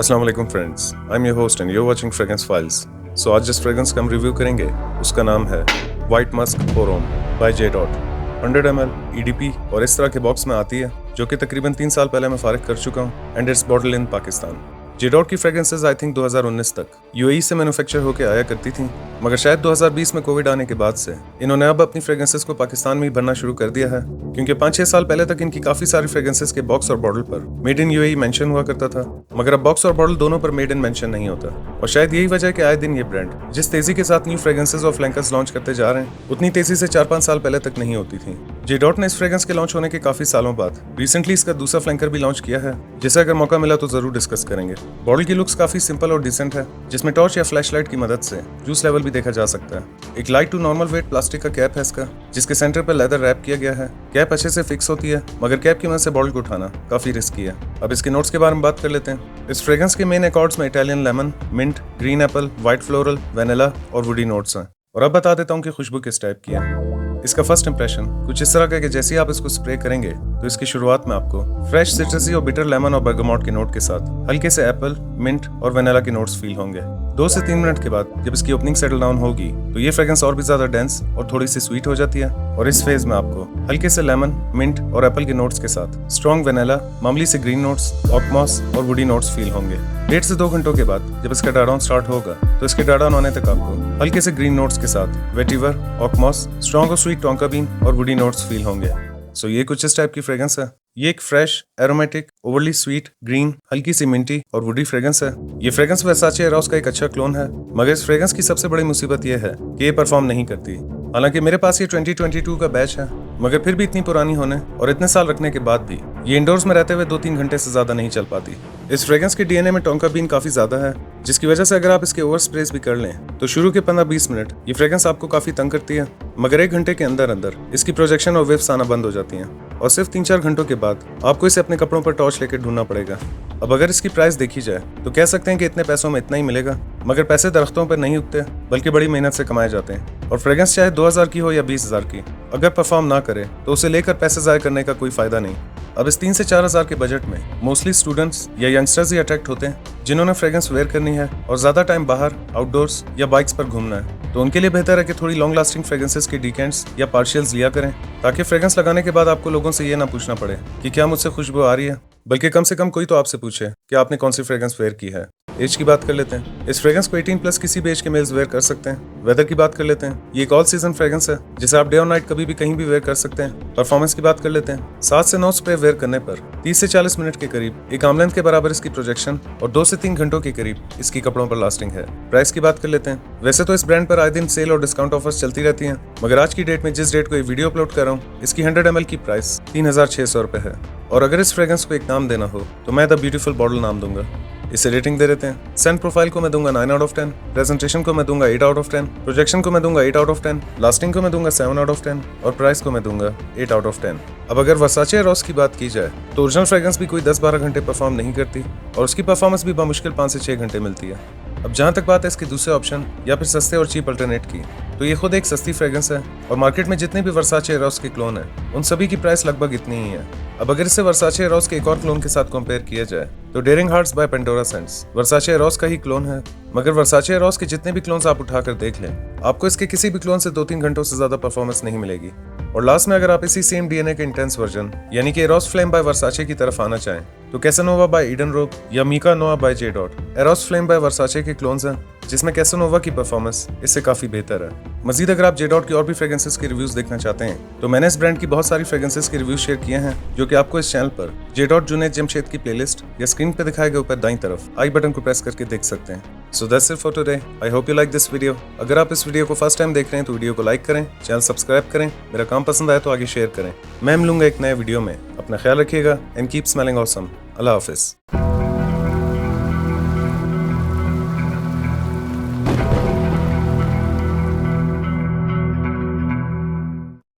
अस्सलाम वालेकुम friends, I am your host and you watching fragrance files. So आज जिस फ्रेग्रेंस का हम रिव्यू करेंगे उसका नाम है White Musk for Homme by J dot. 100 ml EDP और इस तरह के बॉक्स में आती है, जो कि तकरीबन 3 साल पहले मैं फारिग कर चुका हूँ and it's bottle in Pakistan. J dot की फ्रेग्रेंसेज आई थिंक 2019 तक UAE से मैन्युफैक्चर होकर आया करती थी, मगर शायद 2020 में कोविड आने के बाद से इन्होंने अब अपनी फ्रेग्रेंसेज को पाकिस्तान में ही बनना शुरू कर दिया है, क्योंकि 5-6 साल पहले तक इनकी काफी सारी फ्रेग्रेंसेज के बॉक्स और बॉटल पर मेड इन UAE मेंशन हुआ करता था, मगर अब बॉक्स और बॉटल दोनों पर मेड इन मेंशन नहीं होता। और शायद यही वजह है कि आए दिन ये ब्रांड जिस तेजी के साथ न्यू फ्रेग्रेंसेज और फ्लैंकर्स लॉन्च करते जा रहे हैं, उतनी तेजी से 4-5 साल पहले तक नहीं होती थी। जे डॉट ने इस फ्रेग्रेंस के लॉन्च होने के काफी सालों बाद रिसेंटली इसका दूसरा फ्लैंकर भी लॉन्च किया है, जिसे अगर मौका मिला तो जरूर डिस्कस करेंगे। बॉटल की लुक्स काफी सिंपल और डिसेंट है, जिसमें टॉर्च या फ्लैशलाइट की मदद से जूस लेवल भी देखा जा सकता है। एक light to normal weight plastic का कैप है इसका, जिसके सेंटर पर लेदर रैप किया गया है। कैप अच्छे से फिक्स होती है, मगर कैप की मदद से बॉटल को उठाना काफी रिस्की है। अब इसके नोट्स के बारे में बात कर लेते हैं। इस फ्रेग्रेंस के मेन अकॉर्ड्स में Italian lemon, mint, green apple, white floral, vanilla और वुडी नोट्स हैं। और अब बता देता हूँ कि खुशबू किस टाइप की है। इसका फर्स्ट इंप्रेशन कुछ इस तरह का कि जैसे ही आप इसको स्प्रे करेंगे तो इसकी शुरुआत में आपको फ्रेश सिट्रसी और बिटर लेमन और बर्गामोट के नोट के साथ हल्के से एप्पल, मिंट और वेनिला के नोट्स फील होंगे। 2 से 3 मिनट के बाद जब इसकी ओपनिंग सेटल डाउन होगी तो ये फ्रेग्रेंस और भी ज्यादा डेंस और थोड़ी सी स्वीट हो जाती है। और इस फेज में आपको हल्के से लेमन, मिंट और एप्पल के नोट्स के साथ स्ट्रॉन्ग वेनिला, मामूली से ग्रीन नोट्स, ऑकमॉस और वुडी नोट्स फील होंगे। 1.5 से 2 घंटों के बाद जब इसका डाउन स्टार्ट होगा तो इसके डाउन होने तक आपको हल्के से ग्रीन नोट्स के साथ वेटिवर, ऑकमॉस, स्ट्रॉन्ग और स्वीट टोंका बीन और वुडी नोट्स फील होंगे। सो ये कुछ इस टाइप की फ्रेग्रेंस है। ये एक fresh, aromatic, overly sweet, green, हल्की सी मिंटी और वुडी फ्रेग्रेंस है। ये फ्रेग्रेंस वर्साचे एरोस का एक अच्छा क्लोन है, मगर इस फ्रेग्रेंस की सबसे बड़ी मुसीबत ये है कि ये परफॉर्म नहीं करती। हालांकि मेरे पास ये 2022 का बैच है, मगर फिर भी इतनी पुरानी होने और इतने साल रखने के बाद भी ये इंडोर्स में रहते हुए 2-3 घंटे से ज्यादा नहीं चल पाती। इस फ्रेग्रेंस के DNA में टोंका बीन काफी ज्यादा है, जिसकी वजह से अगर आप इसके ओवर स्प्रेस भी कर लें तो शुरू के 15-20 मिनट ये फ्रेग्रेंस आपको काफी तंग करती है, मगर 1 घंटे के अंदर अंदर इसकी प्रोजेक्शन और वेव्स आना बंद हो जाती हैं और सिर्फ 3-4 घंटों के बाद आपको इसे अपने कपड़ों पर टॉर्च लेकर ढूंढना पड़ेगा। अब अगर इसकी प्राइस देखी जाए तो कह सकते हैं कि इतने पैसों में इतना ही मिलेगा, मगर पैसे दरख्तों पर नहीं उगते बल्कि बड़ी मेहनत से कमाए जाते हैं। और फ्रेग्रेंस चाहे 2000 की हो या 20,000 की, अगर परफॉर्म ना करे तो उसे लेकर पैसे ज़ाया करने का कोई फायदा नहीं। अब इस 3 से 4,000 के बजट में मोस्टली स्टूडेंट्स या यंगस्टर्स ही अट्रैक्ट होते हैं, जिन्होंने फ्रेग्रेंस वेयर करनी है और ज्यादा टाइम बाहर, आउटडोर्स या बाइक्स पर घूमना है। तो उनके लिए बेहतर है कि थोड़ी लॉन्ग लास्टिंग फ्रेग्रेंसेस के डिकेंट्स या पार्शियल्स लिया करें, ताकि फ्रेग्रेंस लगाने के बाद आपको लोगों से ये ना पूछना पड़े कि क्या मुझसे खुशबू आ रही है, बल्कि कम से कम कोई तो आपसे पूछे कि आपने कौन सी फ्रेग्रेंस वेयर की है। एज की बात कर लेते हैं। इस फ्रेग्रेंस को 18+ किसी भी एज के मेल्स वेयर कर सकते हैं। वेदर की बात कर लेते हैं। ये एक ऑल सीजन फ्रेग्रेंस है, जिसे आप डे और नाइट कभी भी कहीं भी वेयर कर सकते हैं। परफॉर्मेंस की बात कर लेते हैं। 7 से 9 स्प्रे वेयर करने पर 30 से 40 मिनट के करीब एक आर्म लेंथ के बराबर इसकी प्रोजेक्शन और 2 से 3 घंटों के करीब इसकी कपड़ों पर लास्टिंग है। प्राइस की बात कर लेते हैं। वैसे तो इस ब्रांड पर आए दिन सेल और डिस्काउंट ऑफर्स चलती रहती हैं, मगर आज की डेट में जिस डेट को ये वीडियो अपलोड कर रहा हूँ, इसकी 100 ml की प्राइस 3600 रुपए है। और अगर इस फ्रेग्रेंस को एक नाम देना हो तो मैं द ब्यूटीफुल बॉटल नाम दूंगा। इसे रेटिंग दे देते हैं। सेंट प्रोफाइल को मैं दूंगा 9 आउट ऑफ 10, प्रेजेंटेशन को मैं दूंगा 8 आउट ऑफ 10, प्रोजेक्शन को मैं दूंगा 8 आउट ऑफ 10, लास्टिंग को मैं दूंगा 7 आउट ऑफ 10 और प्राइस को मैं दूंगा 8 आउट ऑफ 10। अब अगर वर्साचे एरोस की बात की जाए तो ओरिजिनल फ्रेग्रेंस भी कोई 10-12 घंटे परफॉर्म नहीं करती और उसकी परफॉर्मेंस भी बामुश्किल 5 से 6 घंटे मिलती है। अब जहाँ तक बात है इसके दूसरे ऑप्शन या फिर सस्ते और चीप अल्टरनेट की, तो ये खुद एक सस्ती फ्रेग्रेंस है और मार्केट में जितने भी वर्साचे एरोस के क्लोन हैं उन सभी की प्राइस लगभग इतनी ही है। अब अगर इसे वर्साचे एरोस के एक और क्लोन के साथ कंपेयर किया जाए तो Daring Hearts by Pandora Scents Versace Eros का ही क्लोन है, मगर वर्साचे एरोस के जितने भी क्लोन्स आप उठाकर देख लें, आपको इसके किसी भी क्लोन से 2-3 घंटों से ज्यादा परफॉर्मेंस नहीं मिलेगी। और लास्ट में अगर आप इसी सेम DNA के इंटेंस वर्जन यानी कि एरोस फ्लेम बाय वर्साचे की तरफ आना चाहें तो कैसानोवा बाय ईडन रोब या मीका नोआ by J dot Eros Flame by Versace के क्लोन्स हैं, जिसमें कैसानोवा की परफॉर्मेंस इससे काफी बेहतर है। मजीद अगर आप जे डॉट की और भी फ्रेग्रेंसेस के रिव्यूज देखना चाहते हैं तो मैंने इस ब्रांड की बहुत सारी फ्रेग्रेंसेस के रिव्यूज शेयर किए हैं, जो कि आपको इस चैनल पर जे डॉट जुनैद जमशेद की प्लेलिस्ट या स्क्रीन पे दिखाए गए ऊपर दाईं तरफ आई बटन को प्रेस करके देख सकते हैं। So that's it for today. I hope you like this video. अगर आप इस वीडियो को फर्स्ट टाइम देख रहे हैं तो वीडियो को लाइक करें, चैनल सब्सक्राइब करें, मेरा काम पसंद आए तो आगे शेयर करें। मैं मिलूंगा एक नए वीडियो में। अपना ख्याल रखिएगा and keep smelling awesome. Allah Hafiz.